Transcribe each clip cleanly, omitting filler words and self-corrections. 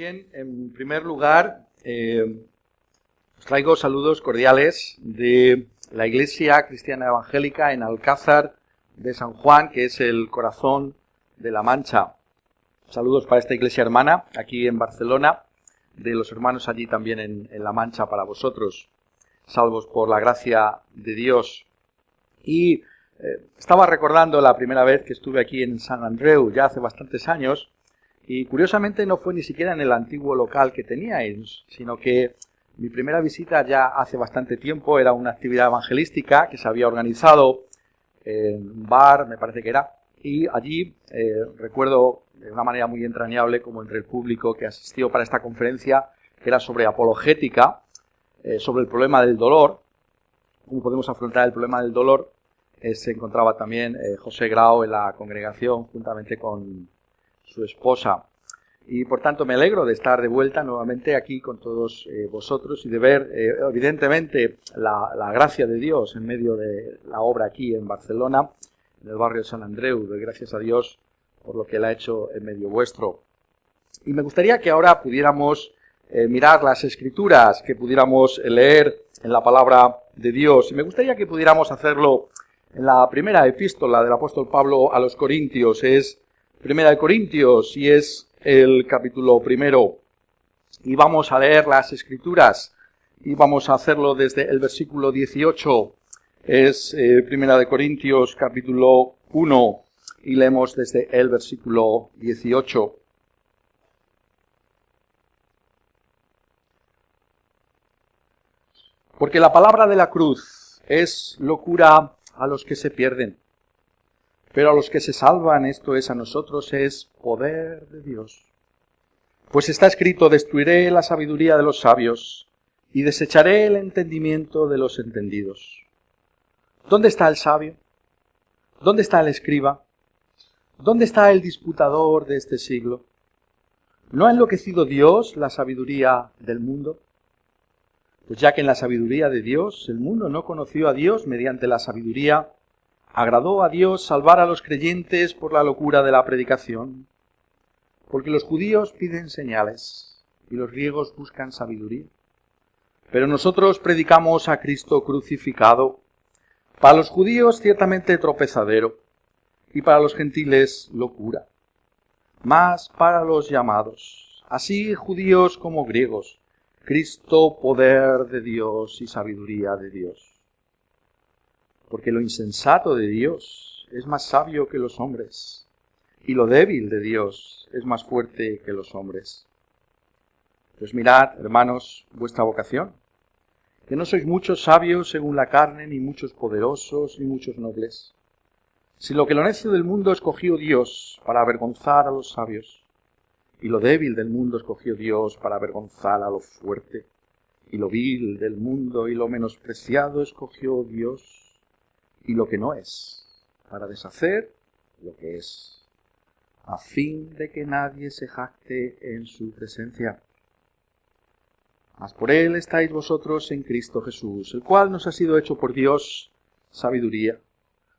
Bien, en primer lugar, os traigo saludos cordiales de la Iglesia Cristiana Evangélica en Alcázar de San Juan, que es el corazón de La Mancha. Saludos para esta iglesia hermana, aquí en Barcelona, de los hermanos allí también en La Mancha para vosotros, salvos por la gracia de Dios. Y estaba recordando la primera vez que estuve aquí en Sant Andreu, ya hace bastantes años, y curiosamente no fue ni siquiera en el antiguo local que teníais, sino que mi primera visita ya hace bastante tiempo era una actividad evangelística que se había organizado en un bar, me parece que era, y allí recuerdo de una manera muy entrañable como entre el público que asistió para esta conferencia, que era sobre apologética, sobre el problema del dolor, cómo podemos afrontar el problema del dolor. Se encontraba también José Grau en la congregación juntamente con su esposa. Y por tanto me alegro de estar de vuelta nuevamente aquí con todos vosotros y de ver evidentemente la gracia de Dios en medio de la obra aquí en Barcelona, en el barrio de Sant Andreu. Doy gracias a Dios por lo que Él ha hecho en medio vuestro. Y me gustaría que ahora pudiéramos mirar las Escrituras, que pudiéramos leer en la palabra de Dios. Y me gustaría que pudiéramos hacerlo en la primera epístola del apóstol Pablo a los Corintios. Es Primera de Corintios y es el capítulo 1. Y vamos a leer las Escrituras y vamos a hacerlo desde el versículo 18. Es Primera de Corintios capítulo 1 y leemos desde el versículo 18. Porque la palabra de la cruz es locura a los que se pierden, pero a los que se salvan, esto es a nosotros, es poder de Dios. Pues está escrito: destruiré la sabiduría de los sabios y desecharé el entendimiento de los entendidos. ¿Dónde está el sabio? ¿Dónde está el escriba? ¿Dónde está el disputador de este siglo? ¿No ha enloquecido Dios la sabiduría del mundo? Pues ya que en la sabiduría de Dios el mundo no conoció a Dios mediante la sabiduría, agradó a Dios salvar a los creyentes por la locura de la predicación. Porque los judíos piden señales y los griegos buscan sabiduría. Pero nosotros predicamos a Cristo crucificado, para los judíos ciertamente tropezadero, y para los gentiles locura. Mas para los llamados, así judíos como griegos, Cristo poder de Dios y sabiduría de Dios. Porque lo insensato de Dios es más sabio que los hombres, y lo débil de Dios es más fuerte que los hombres. Pues mirad, hermanos, vuestra vocación, que no sois muchos sabios según la carne, ni muchos poderosos, ni muchos nobles, sino que lo necio del mundo escogió Dios para avergonzar a los sabios, y lo débil del mundo escogió Dios para avergonzar a lo fuerte, y lo vil del mundo y lo menospreciado escogió Dios, y lo que no es, para deshacer lo que es, a fin de que nadie se jacte en su presencia. Mas por Él estáis vosotros en Cristo Jesús, el cual nos ha sido hecho por Dios sabiduría,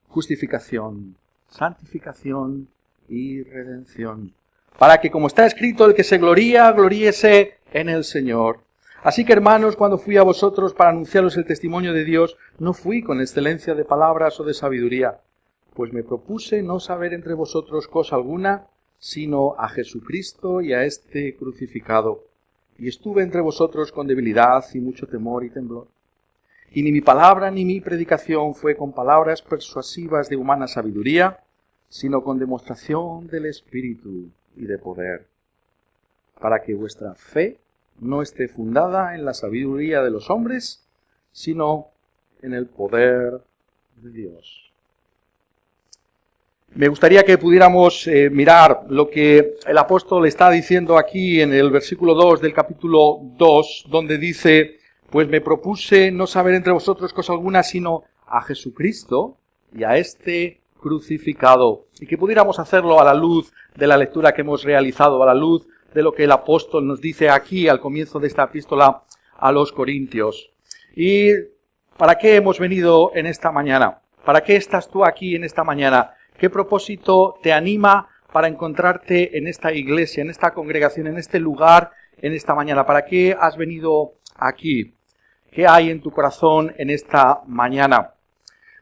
justificación, santificación y redención, para que, como está escrito, el que se gloría, gloríese en el Señor. Así que, hermanos, cuando fui a vosotros para anunciaros el testimonio de Dios, no fui con excelencia de palabras o de sabiduría, pues me propuse no saber entre vosotros cosa alguna, sino a Jesucristo y a este crucificado. Y estuve entre vosotros con debilidad y mucho temor y temblor. Y ni mi palabra ni mi predicación fue con palabras persuasivas de humana sabiduría, sino con demostración del Espíritu y de poder, para que vuestra fe no esté fundada en la sabiduría de los hombres, sino en el poder de Dios. Me gustaría que pudiéramos mirar lo que el apóstol está diciendo aquí en el versículo 2 del capítulo 2, donde dice: pues me propuse no saber entre vosotros cosa alguna, sino a Jesucristo y a este crucificado. Y que pudiéramos hacerlo a la luz de la lectura que hemos realizado, a la luz de lo que el apóstol nos dice aquí al comienzo de esta epístola a los Corintios. ¿Y para qué hemos venido en esta mañana? ¿Para qué estás tú aquí en esta mañana? ¿Qué propósito te anima para encontrarte en esta iglesia, en esta congregación, en este lugar, en esta mañana? ¿Para qué has venido aquí? ¿Qué hay en tu corazón en esta mañana?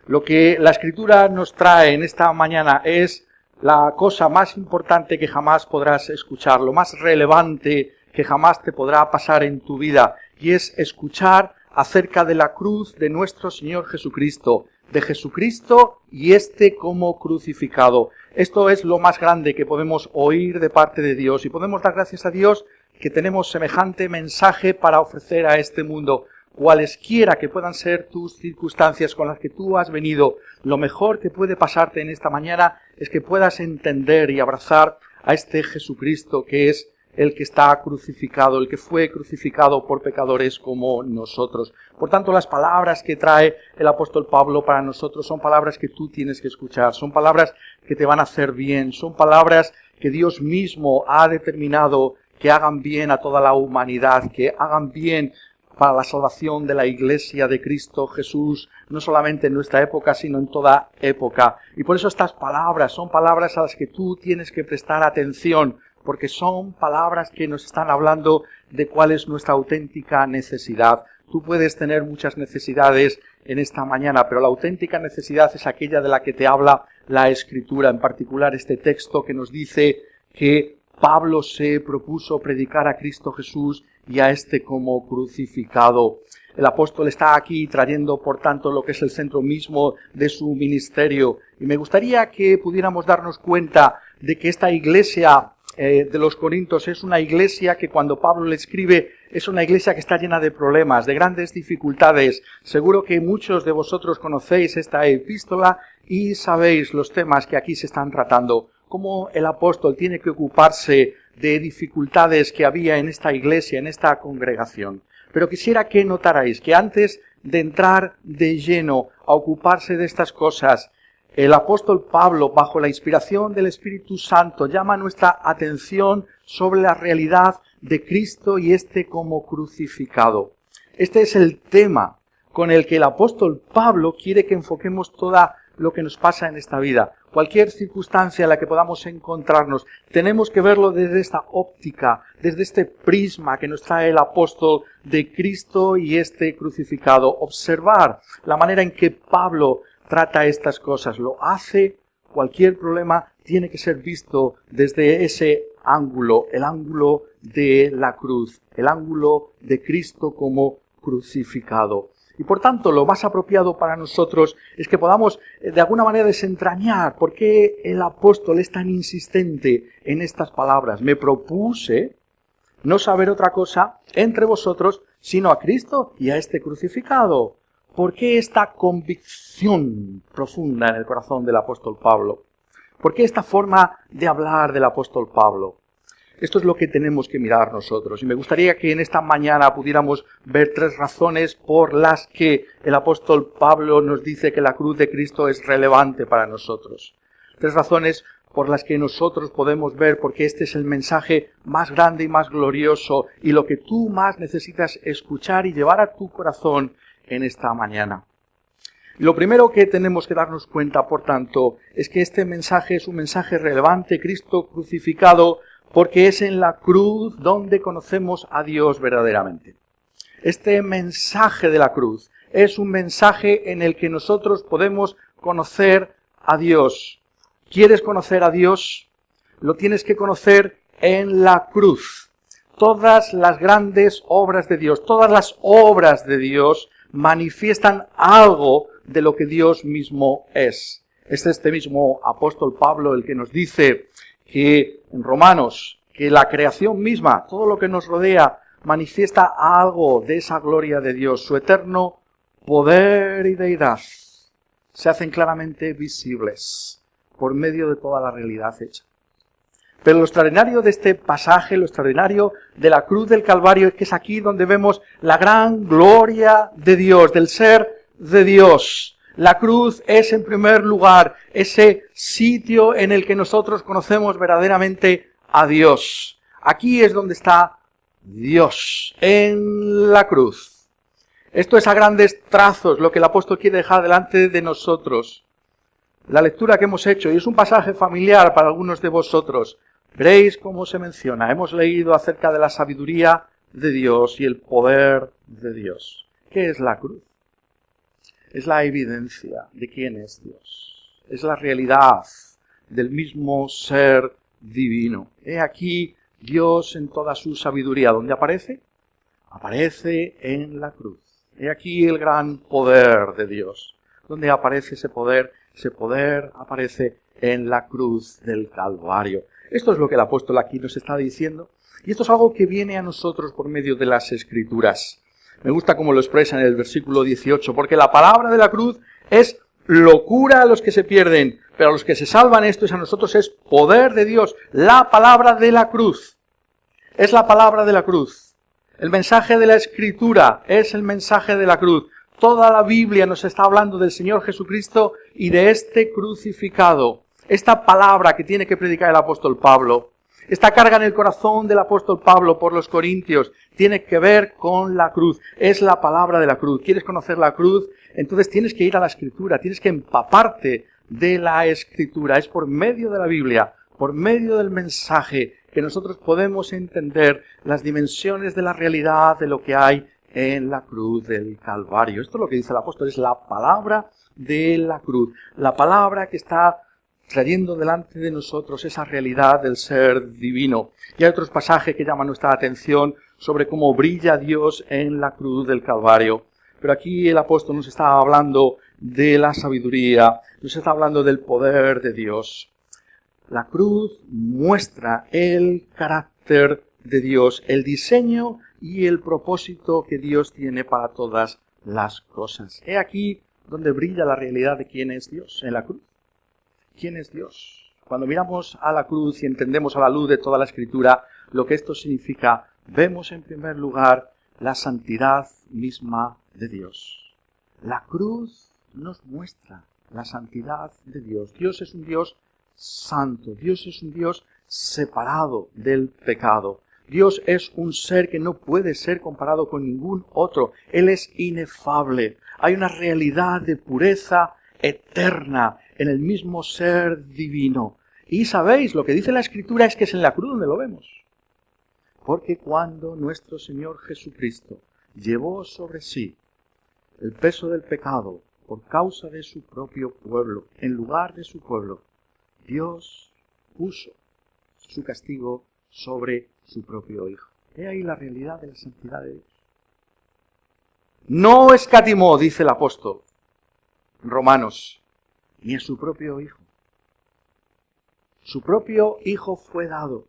Lo que la Escritura nos trae en esta mañana es la cosa más importante que jamás podrás escuchar, lo más relevante que jamás te podrá pasar en tu vida, y es escuchar acerca de la cruz de nuestro Señor Jesucristo, de Jesucristo y como crucificado. Esto es lo más grande que podemos oír de parte de Dios, y podemos dar gracias a Dios que tenemos semejante mensaje para ofrecer a este mundo. Cualesquiera que puedan ser tus circunstancias con las que tú has venido, lo mejor que puede pasarte en esta mañana es que puedas entender y abrazar a este Jesucristo que es el que está crucificado, el que fue crucificado por pecadores como nosotros. Por tanto, las palabras que trae el apóstol Pablo para nosotros son palabras que tú tienes que escuchar, son palabras que te van a hacer bien, son palabras que Dios mismo ha determinado que hagan bien a toda la humanidad, que hagan bien para la salvación de la Iglesia de Cristo Jesús, no solamente en nuestra época, sino en toda época. Y por eso estas palabras son palabras a las que tú tienes que prestar atención, porque son palabras que nos están hablando de cuál es nuestra auténtica necesidad. Tú puedes tener muchas necesidades en esta mañana, pero la auténtica necesidad es aquella de la que te habla la Escritura, en particular este texto que nos dice que Pablo se propuso predicar a Cristo Jesús y a como crucificado. El apóstol está aquí trayendo, por tanto, lo que es el centro mismo de su ministerio. Y me gustaría que pudiéramos darnos cuenta de que esta iglesia de los Corintios es una iglesia que cuando Pablo le escribe es una iglesia que está llena de problemas, de grandes dificultades. Seguro que muchos de vosotros conocéis esta epístola y sabéis los temas que aquí se están tratando. Cómo el apóstol tiene que ocuparse de dificultades que había en esta iglesia, en esta congregación. Pero quisiera que notarais que antes de entrar de lleno a ocuparse de estas cosas, el apóstol Pablo, bajo la inspiración del Espíritu Santo, llama nuestra atención sobre la realidad de Cristo y como crucificado. Este es el tema con el que el apóstol Pablo quiere que enfoquemos toda lo que nos pasa en esta vida. Cualquier circunstancia en la que podamos encontrarnos, tenemos que verlo desde esta óptica, desde este prisma que nos trae el apóstol de Cristo y crucificado. Observar la manera en que Pablo trata estas cosas. Lo hace, cualquier problema tiene que ser visto desde ese ángulo, el ángulo de la cruz, el ángulo de Cristo como crucificado. Y por tanto, lo más apropiado para nosotros es que podamos de alguna manera desentrañar por qué el apóstol es tan insistente en estas palabras. Me propuse no saber otra cosa entre vosotros sino a Cristo y a crucificado. ¿Por qué esta convicción profunda en el corazón del apóstol Pablo? ¿Por qué esta forma de hablar del apóstol Pablo? Esto es lo que tenemos que mirar nosotros. Y me gustaría que en esta mañana pudiéramos ver 3 razones por las que el apóstol Pablo nos dice que la cruz de Cristo es relevante para nosotros. 3 razones por las que nosotros podemos ver porque este es el mensaje más grande y más glorioso y lo que tú más necesitas escuchar y llevar a tu corazón en esta mañana. Lo primero que tenemos que darnos cuenta, por tanto, es que este mensaje es un mensaje relevante, Cristo crucificado, porque es en la cruz donde conocemos a Dios verdaderamente. Este mensaje de la cruz es un mensaje en el que nosotros podemos conocer a Dios. ¿Quieres conocer a Dios? Lo tienes que conocer en la cruz. Todas las grandes obras de Dios, todas las obras de Dios manifiestan algo de lo que Dios mismo es. Es este mismo apóstol Pablo el que nos dice que en Romanos, que la creación misma, todo lo que nos rodea, manifiesta algo de esa gloria de Dios, su eterno poder y deidad, se hacen claramente visibles por medio de toda la realidad hecha. Pero lo extraordinario de este pasaje, lo extraordinario de la cruz del Calvario, es que es aquí donde vemos la gran gloria de Dios, del ser de Dios. La cruz es, en primer lugar, ese sitio en el que nosotros conocemos verdaderamente a Dios. Aquí es donde está Dios, en la cruz. Esto es a grandes trazos lo que el apóstol quiere dejar delante de nosotros. la lectura que hemos hecho, y es un pasaje familiar para algunos de vosotros, veréis cómo se menciona. Hemos leído acerca de la sabiduría de Dios y el poder de Dios. ¿Qué es la cruz? Es la evidencia de quién es Dios. Es la realidad del mismo ser divino. He aquí Dios en toda su sabiduría. ¿Dónde aparece? Aparece en la cruz. He aquí el gran poder de Dios. ¿Dónde aparece ese poder? Ese poder aparece en la cruz del Calvario. Esto es lo que el apóstol aquí nos está diciendo. Y esto es algo que viene a nosotros por medio de las Escrituras. Me gusta cómo lo expresa en el versículo 18, porque la palabra de la cruz es locura a los que se pierden, pero a los que se salvan, esto es a nosotros, es poder de Dios. La palabra de la cruz es la palabra de la cruz. El mensaje de la Escritura es el mensaje de la cruz. Toda la Biblia nos está hablando del Señor Jesucristo y de este crucificado. Esta palabra que tiene que predicar el apóstol Pablo, esta carga en el corazón del apóstol Pablo por los corintios, tiene que ver con la cruz. Es la palabra de la cruz. ¿Quieres conocer la cruz? Entonces tienes que ir a la Escritura, tienes que empaparte de la Escritura. Es por medio de la Biblia, por medio del mensaje, que nosotros podemos entender las dimensiones de la realidad de lo que hay en la cruz del Calvario. Esto es lo que dice el apóstol, es la palabra de la cruz. La palabra que está trayendo delante de nosotros esa realidad del ser divino. Y hay otros pasajes que llaman nuestra atención sobre cómo brilla Dios en la cruz del Calvario. Pero aquí el apóstol nos está hablando de la sabiduría, nos está hablando del poder de Dios. La cruz muestra el carácter de Dios, el diseño y el propósito que Dios tiene para todas las cosas. He aquí donde brilla la realidad de quién es Dios, en la cruz. ¿Quién es Dios? Cuando miramos a la cruz y entendemos a la luz de toda la Escritura lo que esto significa, vemos en primer lugar la santidad misma de Dios. La cruz nos muestra la santidad de Dios. Dios es un Dios santo. Dios es un Dios separado del pecado. Dios es un ser que no puede ser comparado con ningún otro. Él es inefable. Hay una realidad de pureza eterna en el mismo ser divino. Y sabéis, lo que dice la Escritura es que es en la cruz donde lo vemos. Porque cuando nuestro Señor Jesucristo llevó sobre sí el peso del pecado por causa de su propio pueblo, en lugar de su pueblo, Dios puso su castigo sobre su propio Hijo. He ahí la realidad de la santidad de Dios. No escatimó, dice el apóstol en Romanos, ni a su propio Hijo. Su propio Hijo fue dado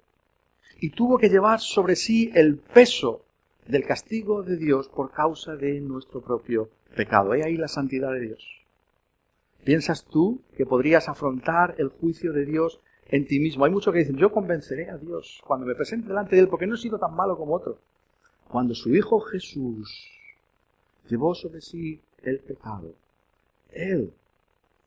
y tuvo que llevar sobre sí el peso del castigo de Dios por causa de nuestro propio pecado. He ahí la santidad de Dios. ¿Piensas tú que podrías afrontar el juicio de Dios en ti mismo? Hay muchos que dicen, yo convenceré a Dios cuando me presente delante de Él porque no he sido tan malo como otro. Cuando su Hijo Jesús llevó sobre sí el pecado, Él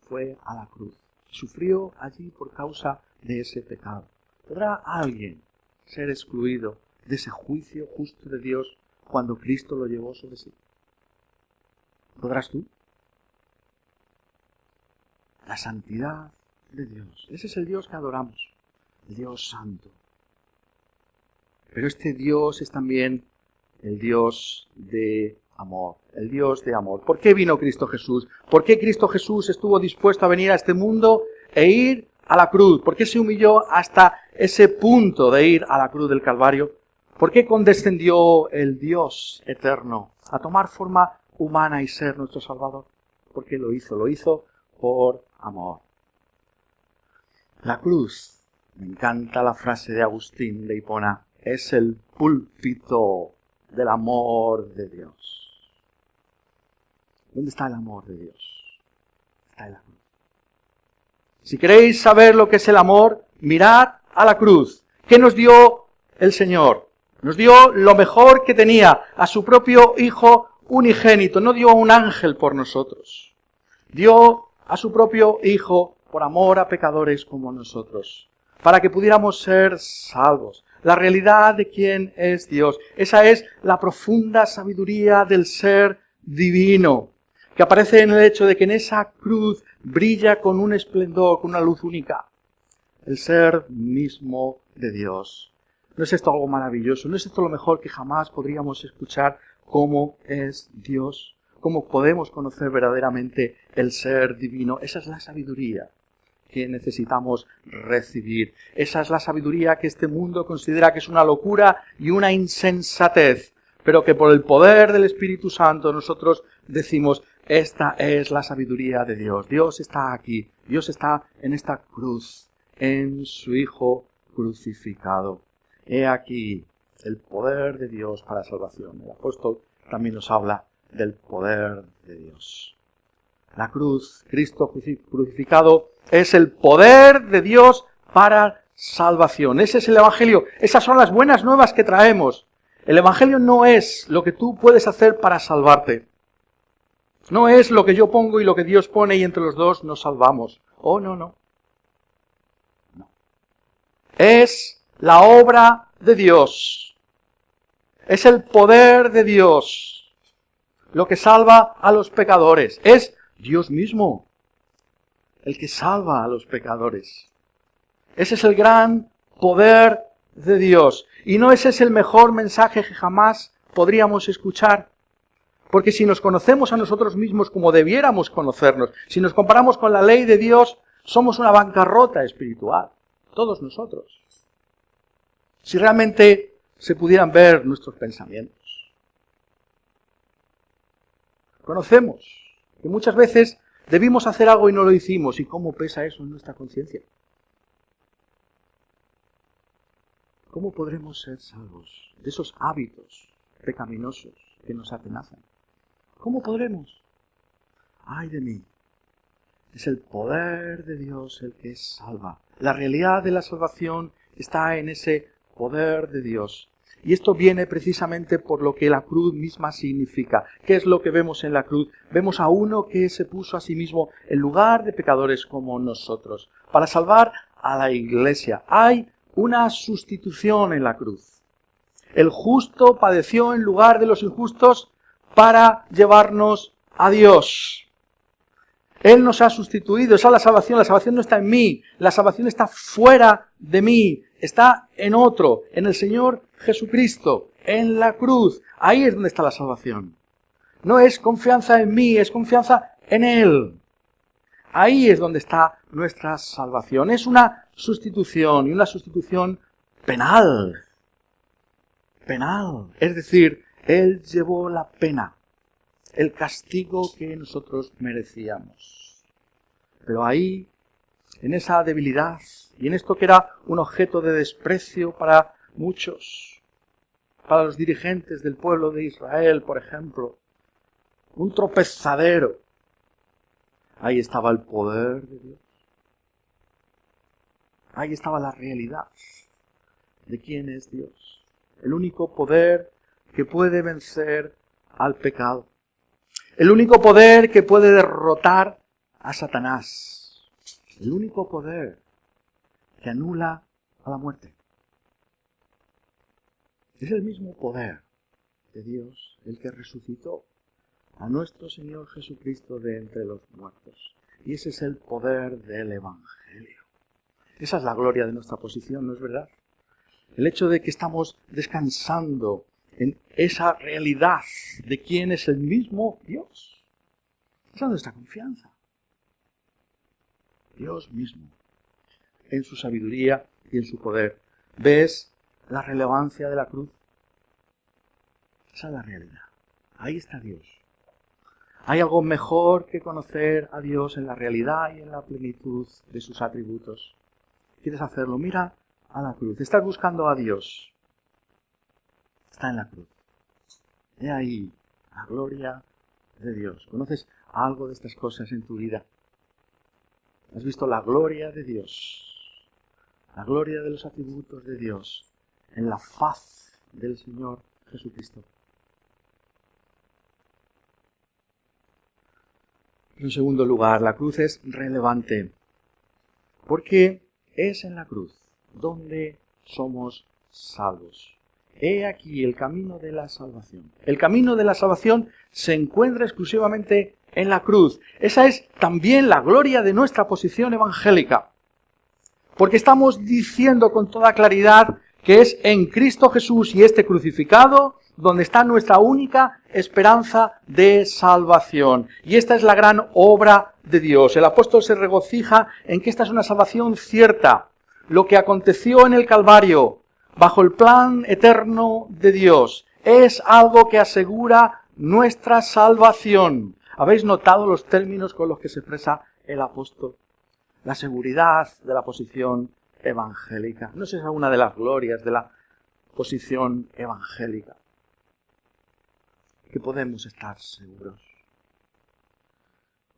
fue a la cruz. Sufrió allí por causa de ese pecado. ¿Podrá alguien ser excluido de ese juicio justo de Dios cuando Cristo lo llevó sobre sí? ¿Podrás tú? La santidad de Dios. Ese es el Dios que adoramos, el Dios santo. Pero este Dios es también el Dios de amor, el Dios de amor. ¿Por qué vino Cristo Jesús? ¿Por qué Cristo Jesús estuvo dispuesto a venir a este mundo e ir a la cruz? ¿Por qué se humilló hasta ese punto de ir a la cruz del Calvario? ¿Por qué condescendió el Dios eterno a tomar forma humana y ser nuestro Salvador? ¿Por qué lo hizo por amor. La cruz, me encanta la frase de Agustín de Hipona, es el púlpito del amor de Dios. ¿Dónde está el amor de Dios? Está en la cruz. Si queréis saber lo que es el amor, mirad a la cruz. ¿Qué nos dio el Señor? Nos dio lo mejor que tenía, a su propio Hijo unigénito. No dio a un ángel por nosotros. Dio a su propio Hijo por amor a pecadores como nosotros, para que pudiéramos ser salvos. La realidad de quién es Dios. Esa es la profunda sabiduría del ser divino. que aparece en el hecho de que en esa cruz brilla con un esplendor, con una luz única, el ser mismo de Dios. ¿No es esto algo maravilloso? ¿No es esto lo mejor que jamás podríamos escuchar? ¿Cómo es Dios? ¿Cómo podemos conocer verdaderamente el ser divino? Esa es la sabiduría que necesitamos recibir. Esa es la sabiduría que este mundo considera que es una locura y una insensatez, pero que por el poder del Espíritu Santo nosotros decimos, esta es la sabiduría de Dios. Dios está aquí. Dios está en esta cruz, en su Hijo crucificado. He aquí el poder de Dios para la salvación. El apóstol también nos habla del poder de Dios. La cruz, Cristo crucificado, es el poder de Dios para salvación. Ese es el Evangelio. Esas son las buenas nuevas que traemos. El Evangelio no es lo que tú puedes hacer para salvarte. No es lo que yo pongo y lo que Dios pone y entre los dos nos salvamos. Oh, no, no. No. Es la obra de Dios. Es el poder de Dios lo que salva a los pecadores. Es Dios mismo el que salva a los pecadores. Ese es el gran poder de Dios. Y no ese es el mejor mensaje que jamás podríamos escuchar. Porque si nos conocemos a nosotros mismos como debiéramos conocernos, si nos comparamos con la ley de Dios, somos una bancarrota espiritual. Todos nosotros. Si realmente se pudieran ver nuestros pensamientos. Conocemos que muchas veces debimos hacer algo y no lo hicimos. ¿Y cómo pesa eso en nuestra conciencia? ¿Cómo podremos ser salvos de esos hábitos pecaminosos que nos atenazan? ¿Cómo podremos? ¡Ay de mí! Es el poder de Dios el que salva. La realidad de la salvación está en ese poder de Dios. Y esto viene precisamente por lo que la cruz misma significa. ¿Qué es lo que vemos en la cruz? Vemos a uno que se puso a sí mismo en lugar de pecadores como nosotros, para salvar a la iglesia. Hay una sustitución en la cruz. El justo padeció en lugar de los injustos para llevarnos a Dios. Él nos ha sustituido. Esa es la salvación. La salvación no está en mí. La salvación está fuera de mí. Está en otro, en el Señor Jesucristo, en la cruz. Ahí es donde está la salvación. No es confianza en mí, es confianza en Él. Ahí es donde está nuestra salvación. Es una sustitución, y una sustitución penal. Penal. Es decir, Él llevó la pena, el castigo que nosotros merecíamos. Pero ahí, en esa debilidad, y en esto que era un objeto de desprecio para muchos, para los dirigentes del pueblo de Israel, por ejemplo, un tropezadero, ahí estaba el poder de Dios. Ahí estaba la realidad de quién es Dios. El único poder que puede vencer al pecado. El único poder que puede derrotar a Satanás. El único poder que anula a la muerte. Es el mismo poder de Dios el que resucitó a nuestro Señor Jesucristo de entre los muertos. Y ese es el poder del Evangelio. Esa es la gloria de nuestra posición, ¿no es verdad? El hecho de que estamos descansando en esa realidad de quién es el mismo Dios. Esa es nuestra confianza. Dios mismo, en su sabiduría y en su poder. ¿Ves la relevancia de la cruz? Esa es la realidad. Ahí está Dios. ¿Hay algo mejor que conocer a Dios en la realidad y en la plenitud de sus atributos? ¿Quieres hacerlo? Mira a la cruz. Estás buscando a Dios. Está en la cruz. He ahí la gloria de Dios. ¿Conoces algo de estas cosas en tu vida? ¿Has visto la gloria de Dios? La gloria de los atributos de Dios en la faz del Señor Jesucristo. En segundo lugar, la cruz es relevante porque es en la cruz donde somos salvos. He aquí el camino de la salvación. El camino de la salvación se encuentra exclusivamente en la cruz. Esa es también la gloria de nuestra posición evangélica. Porque estamos diciendo con toda claridad que es en Cristo Jesús y este crucificado donde está nuestra única esperanza de salvación. Y esta es la gran obra de Dios. El apóstol se regocija en que esta es una salvación cierta. Lo que aconteció en el Calvario, bajo el plan eterno de Dios, es algo que asegura nuestra salvación. ¿Habéis notado los términos con los que se expresa el apóstol? La seguridad de la posición evangélica. No sé si es una de las glorias de la posición evangélica. Que podemos estar seguros.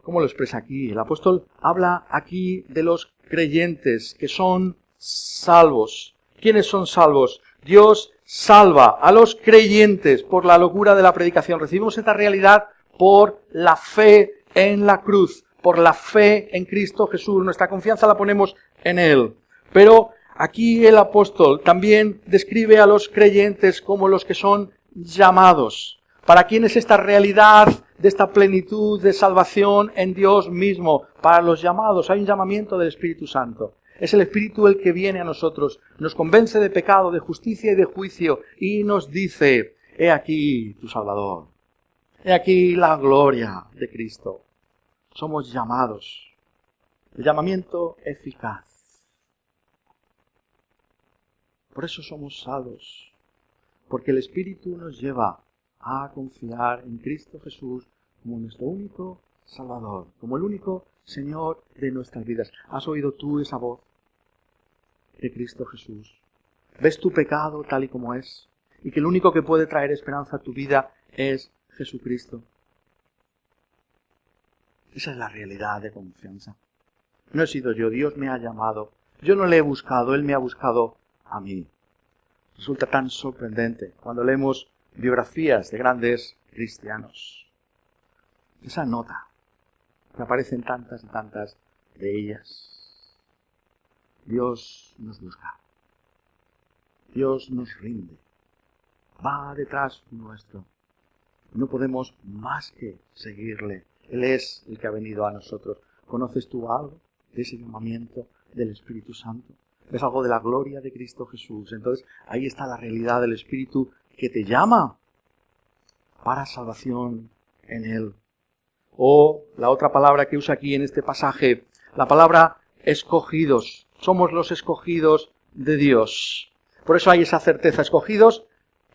¿Cómo lo expresa aquí? El apóstol habla aquí de los creyentes que son salvos. ¿Quiénes son salvos? Dios salva a los creyentes por la locura de la predicación. Recibimos esta realidad por la fe en la cruz, por la fe en Cristo Jesús. Nuestra confianza la ponemos en Él. Pero aquí el apóstol también describe a los creyentes como los que son llamados. ¿Para quién es esta realidad de esta plenitud de salvación en Dios mismo? Para los llamados. Hay un llamamiento del Espíritu Santo. Es el Espíritu el que viene a nosotros, nos convence de pecado, de justicia y de juicio y nos dice, he aquí tu Salvador. He aquí la gloria de Cristo. Somos llamados. El llamamiento eficaz. Por eso somos salvos. Porque el Espíritu nos lleva a confiar en Cristo Jesús como nuestro único Salvador, como el único Señor de nuestras vidas. ¿Has oído tú esa voz de Cristo Jesús? ¿Ves tu pecado tal y como es? Y que el único que puede traer esperanza a tu vida es Jesucristo. Esa es la realidad de confianza. No he sido yo, Dios me ha llamado. Yo no le he buscado, Él me ha buscado a mí. Resulta tan sorprendente cuando leemos biografías de grandes cristianos. Esa nota, que aparecen tantas y tantas de ellas. Dios nos busca. Dios nos rinde. Va detrás nuestro. No podemos más que seguirle. Él es el que ha venido a nosotros. ¿Conoces tú algo de ese llamamiento del Espíritu Santo? ¿Ves algo de la gloria de Cristo Jesús? Entonces, ahí está la realidad del Espíritu que te llama para salvación en Él. O la otra palabra que usa aquí en este pasaje, la palabra escogidos. Somos los escogidos de Dios. Por eso hay esa certeza, escogidos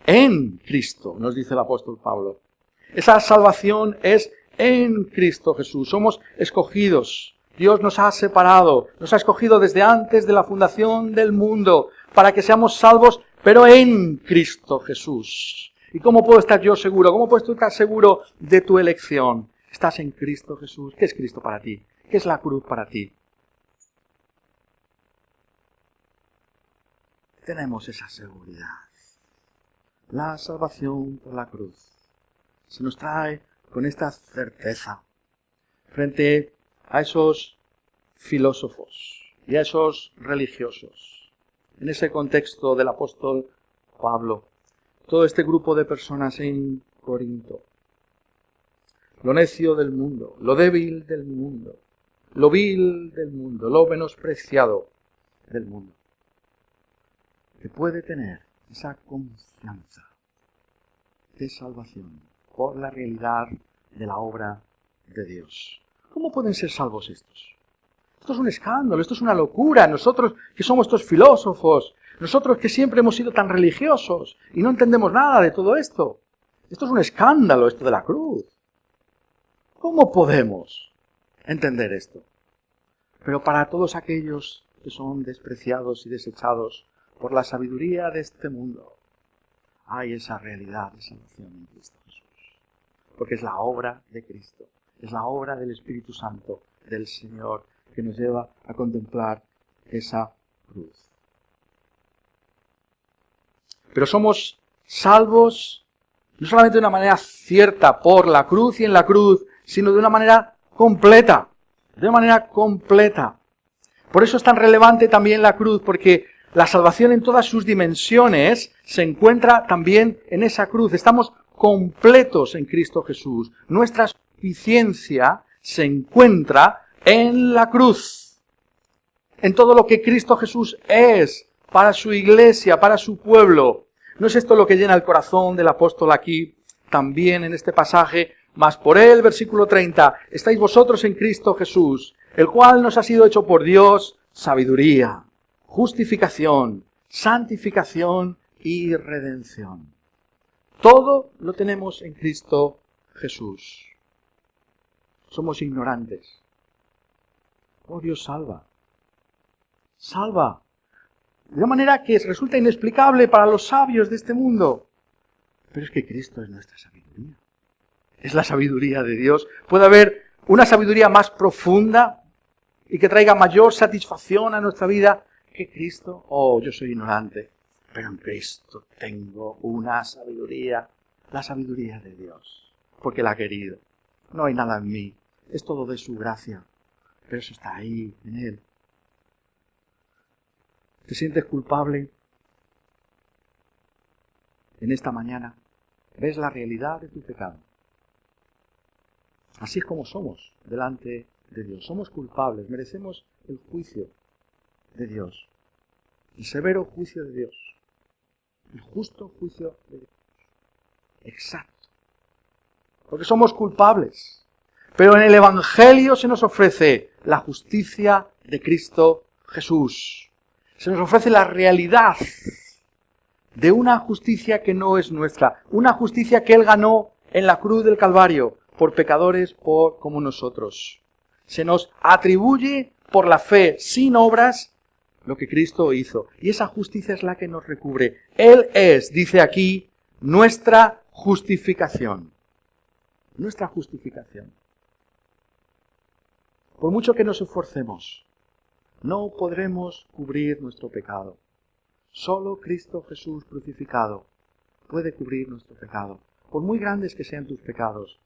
en Cristo, nos dice el apóstol Pablo. Esa salvación es en Cristo Jesús. Somos escogidos. Dios nos ha separado, nos ha escogido desde antes de la fundación del mundo para que seamos salvos, pero en Cristo Jesús. ¿Y cómo puedo estar yo seguro? ¿Cómo puedes tú estar seguro de tu elección? Estás en Cristo Jesús. ¿Qué es Cristo para ti? ¿Qué es la cruz para ti? Tenemos esa seguridad. La salvación por la cruz se nos trae con esta certeza frente a esos filósofos y a esos religiosos. En ese contexto del apóstol Pablo, todo este grupo de personas en Corinto, lo necio del mundo, lo débil del mundo, lo vil del mundo, lo menospreciado del mundo, que puede tener esa confianza de salvación por la realidad de la obra de Dios. ¿Cómo pueden ser salvos estos? Esto es un escándalo, esto es una locura. Nosotros que somos estos filósofos, nosotros que siempre hemos sido tan religiosos y no entendemos nada de todo esto. Esto es un escándalo, esto de la cruz. ¿Cómo podemos entender esto? Pero para todos aquellos que son despreciados y desechados por la sabiduría de este mundo, hay esa realidad de salvación en Cristo Jesús. Porque es la obra de Cristo, es la obra del Espíritu Santo, del Señor, que nos lleva a contemplar esa cruz. Pero somos salvos no solamente de una manera cierta por la cruz y en la cruz, sino de una manera completa. De una manera completa. Por eso es tan relevante también la cruz, porque la salvación en todas sus dimensiones se encuentra también en esa cruz. Estamos completos en Cristo Jesús. Nuestras suficiencia se encuentra en la cruz, en todo lo que Cristo Jesús es para su iglesia, para su pueblo. ¿No es esto lo que llena el corazón del apóstol aquí, también en este pasaje? Mas por él, versículo 30, estáis vosotros en Cristo Jesús, el cual nos ha sido hecho por Dios sabiduría, justificación, santificación y redención. Todo lo tenemos en Cristo Jesús. Somos ignorantes. Oh, Dios salva. Salva. De una manera que resulta inexplicable para los sabios de este mundo. Pero es que Cristo es nuestra sabiduría. Es la sabiduría de Dios. Puede haber una sabiduría más profunda y que traiga mayor satisfacción a nuestra vida que Cristo. Oh, yo soy ignorante, pero en Cristo tengo una sabiduría, la sabiduría de Dios, porque la ha querido. No hay nada en mí, es todo de su gracia, pero eso está ahí, en Él. ¿Te sientes culpable en esta mañana? ¿Ves la realidad de tu pecado? Así es como somos delante de Dios. Somos culpables, merecemos el juicio de Dios, el severo juicio de Dios, el justo juicio de Dios. Exacto. Porque somos culpables. Pero en el Evangelio se nos ofrece la justicia de Cristo Jesús. Se nos ofrece la realidad de una justicia que no es nuestra. Una justicia que Él ganó en la cruz del Calvario por pecadores como nosotros. Se nos atribuye por la fe, sin obras, lo que Cristo hizo. Y esa justicia es la que nos recubre. Él es, dice aquí, nuestra justificación. Nuestra justificación. Por mucho que nos esforcemos, no podremos cubrir nuestro pecado. Solo Cristo Jesús crucificado puede cubrir nuestro pecado. Por muy grandes que sean tus pecados,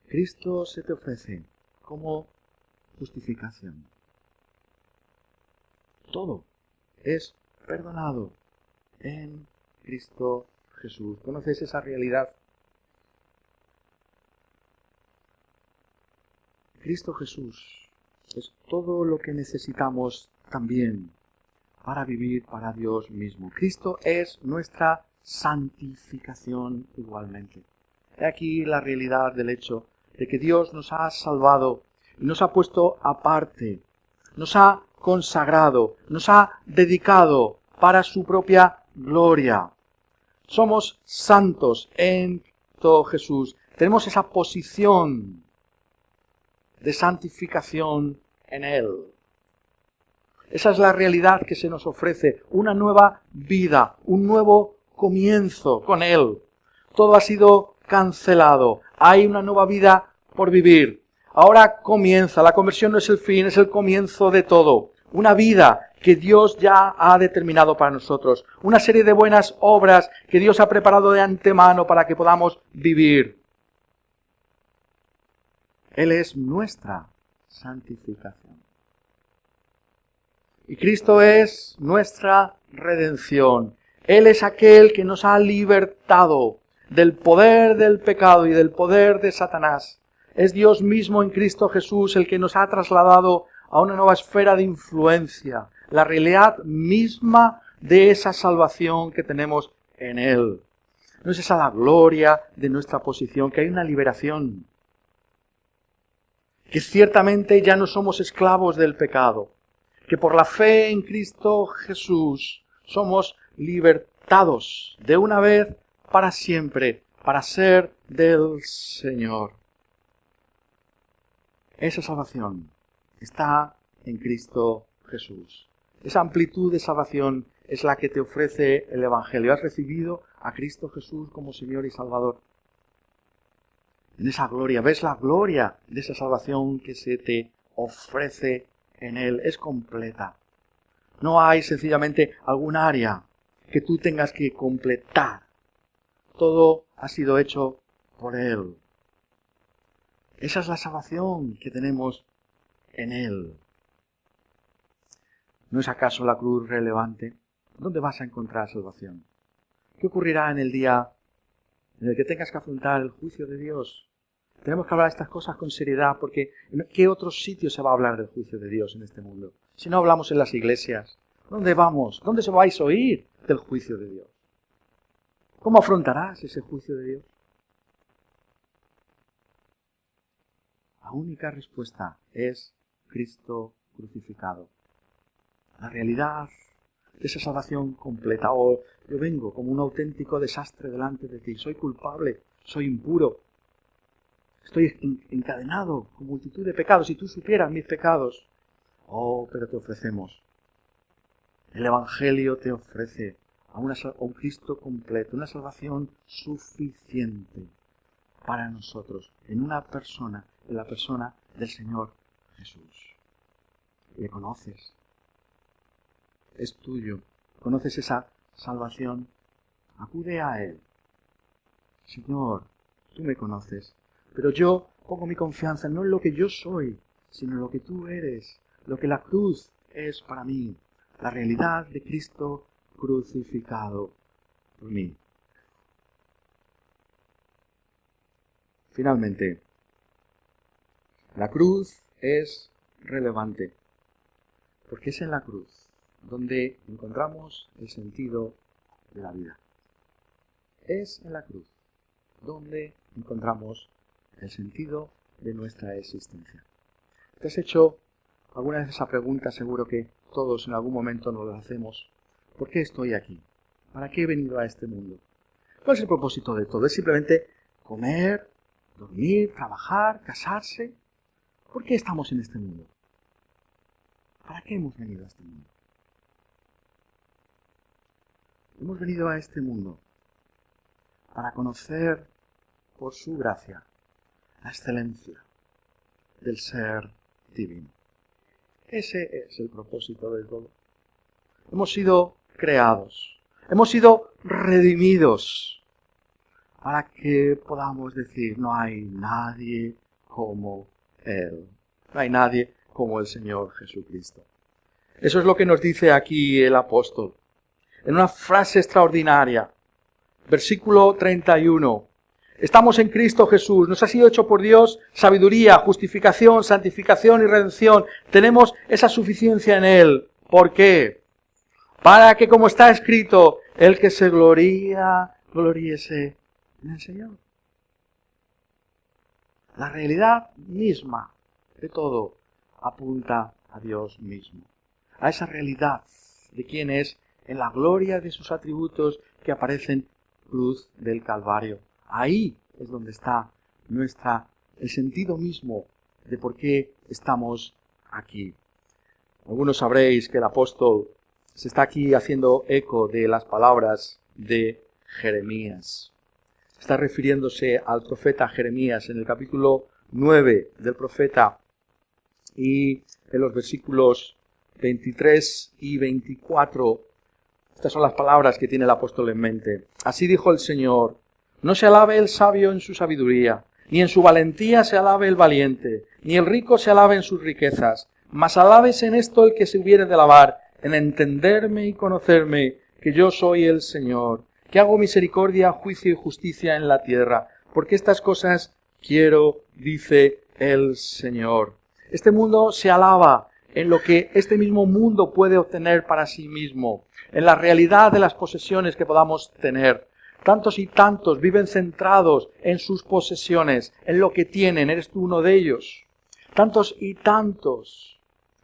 Cristo se te ofrece como justificación. Todo es perdonado en Cristo Jesús. ¿Conoces esa realidad? Cristo Jesús es todo lo que necesitamos también para vivir para Dios mismo. Cristo es nuestra santificación igualmente. He aquí la realidad del hecho de que Dios nos ha salvado y nos ha puesto aparte, nos ha consagrado, nos ha dedicado para su propia gloria. Somos santos en Cristo Jesús. Tenemos esa posición de santificación en Él. Esa es la realidad que se nos ofrece, una nueva vida, un nuevo comienzo con Él. Todo ha sido cancelado, hay una nueva vida por vivir. Ahora comienza, la conversión no es el fin, es el comienzo de todo. Una vida que Dios ya ha determinado para nosotros. Una serie de buenas obras que Dios ha preparado de antemano para que podamos vivir. Él es nuestra santificación. Y Cristo es nuestra redención. Él es aquel que nos ha libertado del poder del pecado y del poder de Satanás. Es Dios mismo en Cristo Jesús el que nos ha trasladado a una nueva esfera de influencia. La realidad misma de esa salvación que tenemos en Él. No es esa la gloria de nuestra posición, que hay una liberación. Que ciertamente ya no somos esclavos del pecado. Que por la fe en Cristo Jesús somos libertados de una vez para siempre, para ser del Señor. Esa salvación está en Cristo Jesús. Esa amplitud de salvación es la que te ofrece el Evangelio. Has recibido a Cristo Jesús como Señor y Salvador. En esa gloria, ves la gloria de esa salvación que se te ofrece en Él. Es completa. No hay sencillamente algún área que tú tengas que completar. Todo ha sido hecho por Él. Esa es la salvación que tenemos en Él. ¿No es acaso la cruz relevante? ¿Dónde vas a encontrar salvación? ¿Qué ocurrirá en el día en el que tengas que afrontar el juicio de Dios? Tenemos que hablar de estas cosas con seriedad, porque ¿en qué otro sitio se va a hablar del juicio de Dios en este mundo? Si no hablamos en las iglesias, ¿dónde vamos? ¿Dónde se vais a oír del juicio de Dios? ¿Cómo afrontarás ese juicio de Dios? La única respuesta es Cristo crucificado. La realidad de esa salvación completa. Oh, yo vengo como un auténtico desastre delante de ti. Soy culpable, soy impuro. Estoy encadenado con multitud de pecados. Si tú supieras mis pecados. Oh, pero te ofrecemos. El Evangelio te ofrece a un Cristo completo, una salvación suficiente para nosotros, en una persona, en la persona del Señor Jesús. Le conoces. Es tuyo. Conoces esa salvación. Acude a Él. Señor, tú me conoces, pero yo pongo mi confianza no en lo que yo soy, sino en lo que tú eres, lo que la cruz es para mí, la realidad de Cristo crucificado por mí. Finalmente, la cruz es relevante, porque es en la cruz donde encontramos el sentido de la vida. Es en la cruz donde encontramos el sentido de nuestra existencia. ¿Te has hecho alguna vez esa pregunta? Seguro que todos en algún momento nos la hacemos. ¿Por qué estoy aquí? ¿Para qué he venido a este mundo? ¿Cuál es el propósito de todo? ¿Es simplemente comer, dormir, trabajar, casarse? ¿Por qué estamos en este mundo? ¿Para qué hemos venido a este mundo? Hemos venido a este mundo para conocer por su gracia la excelencia del ser divino. Ese es el propósito de todo. Hemos sido creados, hemos sido redimidos para que podamos decir, no hay nadie como Él, no hay nadie como el Señor Jesucristo. Eso es lo que nos dice aquí el apóstol, en una frase extraordinaria. Versículo 31. Estamos en Cristo Jesús. Nos ha sido hecho por Dios sabiduría, justificación, santificación y redención. Tenemos esa suficiencia en Él. ¿Por qué? Para que, como está escrito, el que se gloría, gloríese en el Señor. La realidad misma de todo apunta a Dios mismo. A esa realidad de quién es en la gloria de sus atributos que aparecen cruz del Calvario. Ahí es donde está el sentido mismo de por qué estamos aquí. Algunos sabréis que el apóstol se está aquí haciendo eco de las palabras de Jeremías. Está refiriéndose al profeta Jeremías en el capítulo 9 del profeta y en los versículos 23 y 24. Estas son las palabras que tiene el apóstol en mente. Así dijo el Señor: no se alabe el sabio en su sabiduría, ni en su valentía se alabe el valiente, ni el rico se alabe en sus riquezas, mas alabes en esto el que se hubiere de alabar, en entenderme y conocerme, que yo soy el Señor, que hago misericordia, juicio y justicia en la tierra, porque estas cosas quiero, dice el Señor. Este mundo se alaba en lo que este mismo mundo puede obtener para sí mismo, en la realidad de las posesiones que podamos tener. Tantos y tantos viven centrados en sus posesiones, en lo que tienen. ¿Eres tú uno de ellos? Tantos y tantos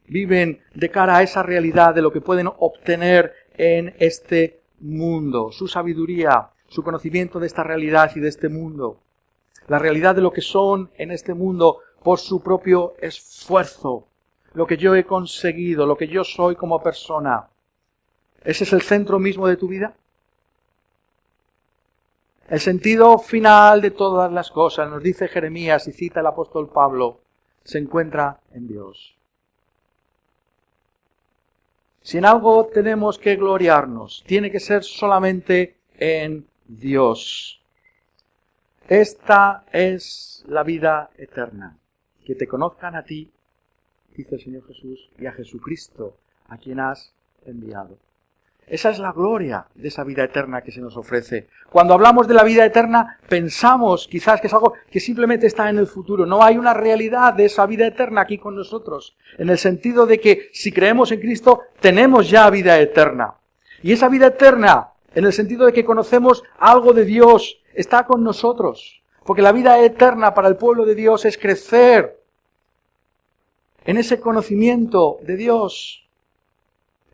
viven de cara a esa realidad de lo que pueden obtener en este mundo. Su sabiduría, su conocimiento de esta realidad y de este mundo. La realidad de lo que son en este mundo por su propio esfuerzo. Lo que yo he conseguido, lo que yo soy como persona. ¿Ese es el centro mismo de tu vida? El sentido final de todas las cosas, nos dice Jeremías y cita el apóstol Pablo, se encuentra en Dios. Si en algo tenemos que gloriarnos, tiene que ser solamente en Dios. Esta es la vida eterna, que te conozcan a ti, dice el Señor Jesús, y a Jesucristo, a quien has enviado. Esa es la gloria de esa vida eterna que se nos ofrece. Cuando hablamos de la vida eterna, pensamos quizás que es algo que simplemente está en el futuro. No hay una realidad de esa vida eterna aquí con nosotros, en el sentido de que si creemos en Cristo, tenemos ya vida eterna. Y esa vida eterna, en el sentido de que conocemos algo de Dios, está con nosotros. Porque la vida eterna para el pueblo de Dios es crecer en ese conocimiento de Dios,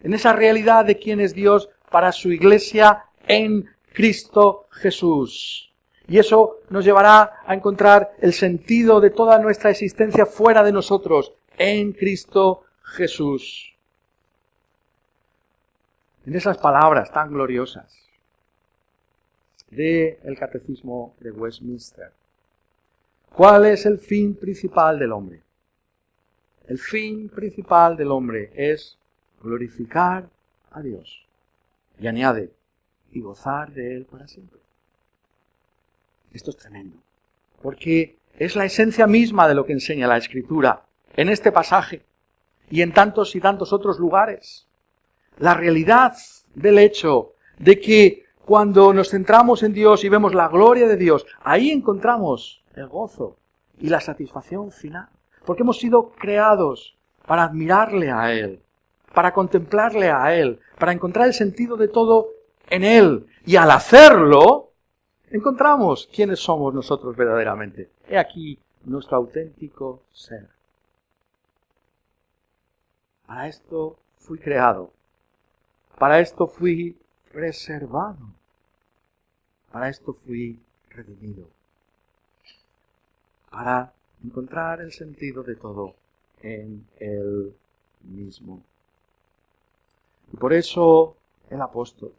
en esa realidad de quién es Dios para su iglesia en Cristo Jesús. Y eso nos llevará a encontrar el sentido de toda nuestra existencia fuera de nosotros, en Cristo Jesús. En esas palabras tan gloriosas del Catecismo de Westminster. ¿Cuál es el fin principal del hombre? El fin principal del hombre es glorificar a Dios. Y añade, y gozar de Él para siempre. Esto es tremendo, porque es la esencia misma de lo que enseña la Escritura en este pasaje y en tantos y tantos otros lugares. La realidad del hecho de que cuando nos centramos en Dios y vemos la gloria de Dios, ahí encontramos el gozo y la satisfacción final. Porque hemos sido creados para admirarle a Él, para contemplarle a Él, para encontrar el sentido de todo en Él. Y al hacerlo, encontramos quiénes somos nosotros verdaderamente. He aquí nuestro auténtico ser. Para esto fui creado. Para esto fui reservado. Para esto fui redimido. Para encontrar el sentido de todo en Él mismo. Y por eso el apóstol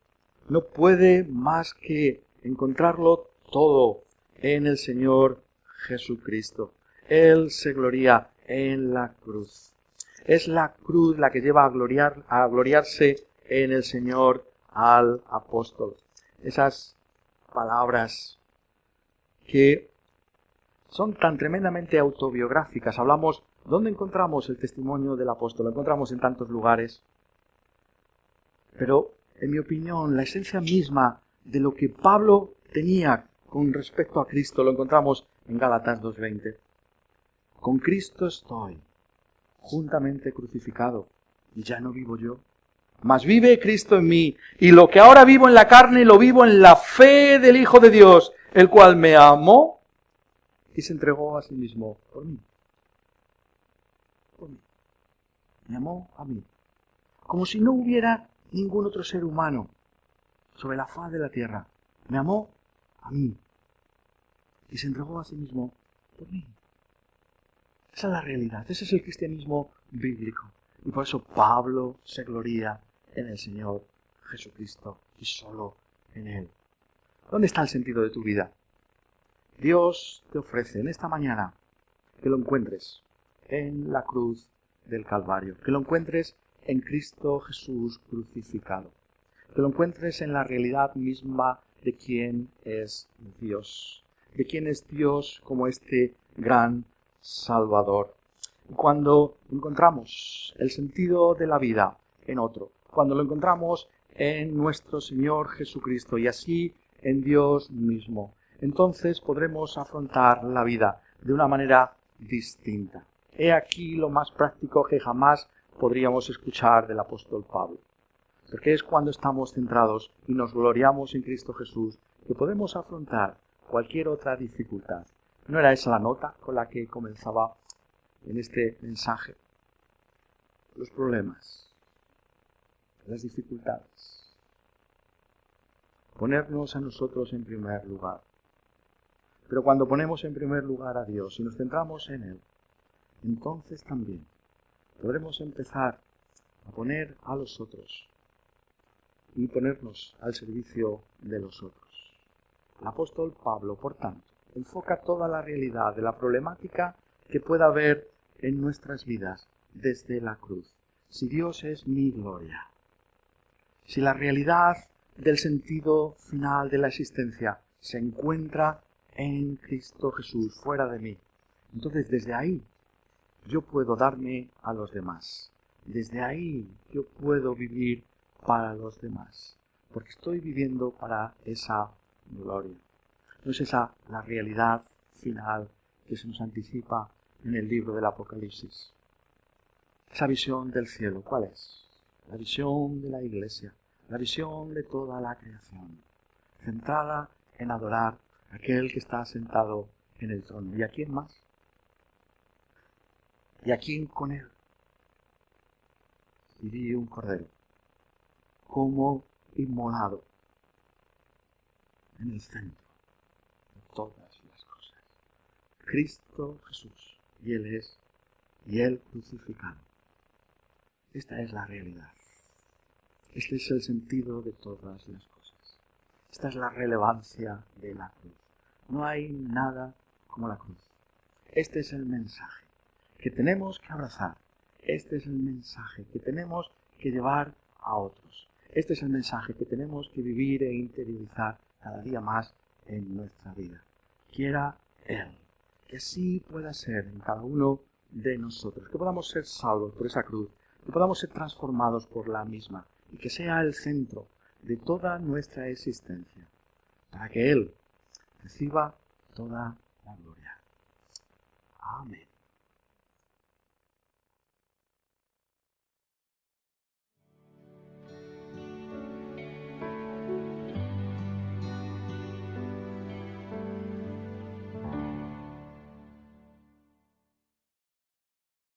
no puede más que encontrarlo todo en el Señor Jesucristo. Él se gloria en la cruz. Es la cruz la que lleva a gloriarse en el Señor al apóstol. Esas palabras que son tan tremendamente autobiográficas. Hablamos, ¿dónde encontramos el testimonio del apóstol? Lo encontramos en tantos lugares. Pero, en mi opinión, la esencia misma de lo que Pablo tenía con respecto a Cristo lo encontramos en Gálatas 2:20. Con Cristo estoy juntamente crucificado, y ya no vivo yo, mas vive Cristo en mí, y lo que ahora vivo en la carne lo vivo en la fe del Hijo de Dios, el cual me amó y se entregó a sí mismo por mí. Por mí. Me amó a mí. Como si no hubiera ningún otro ser humano sobre la faz de la tierra. Me amó a mí. Y se entregó a sí mismo por mí. Esa es la realidad. Ese es el cristianismo bíblico. Y por eso Pablo se gloria en el Señor Jesucristo y solo en Él. ¿Dónde está el sentido de tu vida? Dios te ofrece en esta mañana que lo encuentres en la cruz del Calvario, que lo encuentres en Cristo Jesús crucificado, que lo encuentres en la realidad misma de quién es Dios, de quién es Dios como este gran Salvador. Y cuando encontramos el sentido de la vida en otro, cuando lo encontramos en nuestro Señor Jesucristo y así en Dios mismo, entonces podremos afrontar la vida de una manera distinta. He aquí lo más práctico que jamás podríamos escuchar del apóstol Pablo. Porque es cuando estamos centrados y nos gloriamos en Cristo Jesús que podemos afrontar cualquier otra dificultad. ¿No era esa la nota con la que comenzaba en este mensaje? Los problemas, las dificultades. Ponernos a nosotros en primer lugar. Pero cuando ponemos en primer lugar a Dios y nos centramos en Él, entonces también podremos empezar a poner a los otros y ponernos al servicio de los otros. El apóstol Pablo, por tanto, enfoca toda la realidad de la problemática que pueda haber en nuestras vidas desde la cruz. Si Dios es mi gloria, si la realidad del sentido final de la existencia se encuentra en Cristo Jesús, fuera de mí, entonces desde ahí yo puedo darme a los demás. Desde ahí yo puedo vivir para los demás, porque estoy viviendo para esa gloria. ¿No es esa la realidad final que se nos anticipa en el libro del Apocalipsis? Esa visión del cielo, ¿cuál es? La visión de la Iglesia, la visión de toda la creación, centrada en adorar a aquel que está sentado en el trono. ¿Y a quién más? ¿Y a quién con él? Y vi un cordero, como inmolado en el centro de todas las cosas. Cristo Jesús, y Él es, y Él crucificado. Esta es la realidad. Este es el sentido de todas las cosas. Esta es la relevancia de la cruz. No hay nada como la cruz. Este es el mensaje que tenemos que abrazar. Este es el mensaje que tenemos que llevar a otros. Este es el mensaje que tenemos que vivir e interiorizar cada día más en nuestra vida. Quiera Él, que así pueda ser en cada uno de nosotros, que podamos ser salvos por esa cruz, que podamos ser transformados por la misma y que sea el centro de toda nuestra existencia, para que Él reciba toda la gloria. Amén.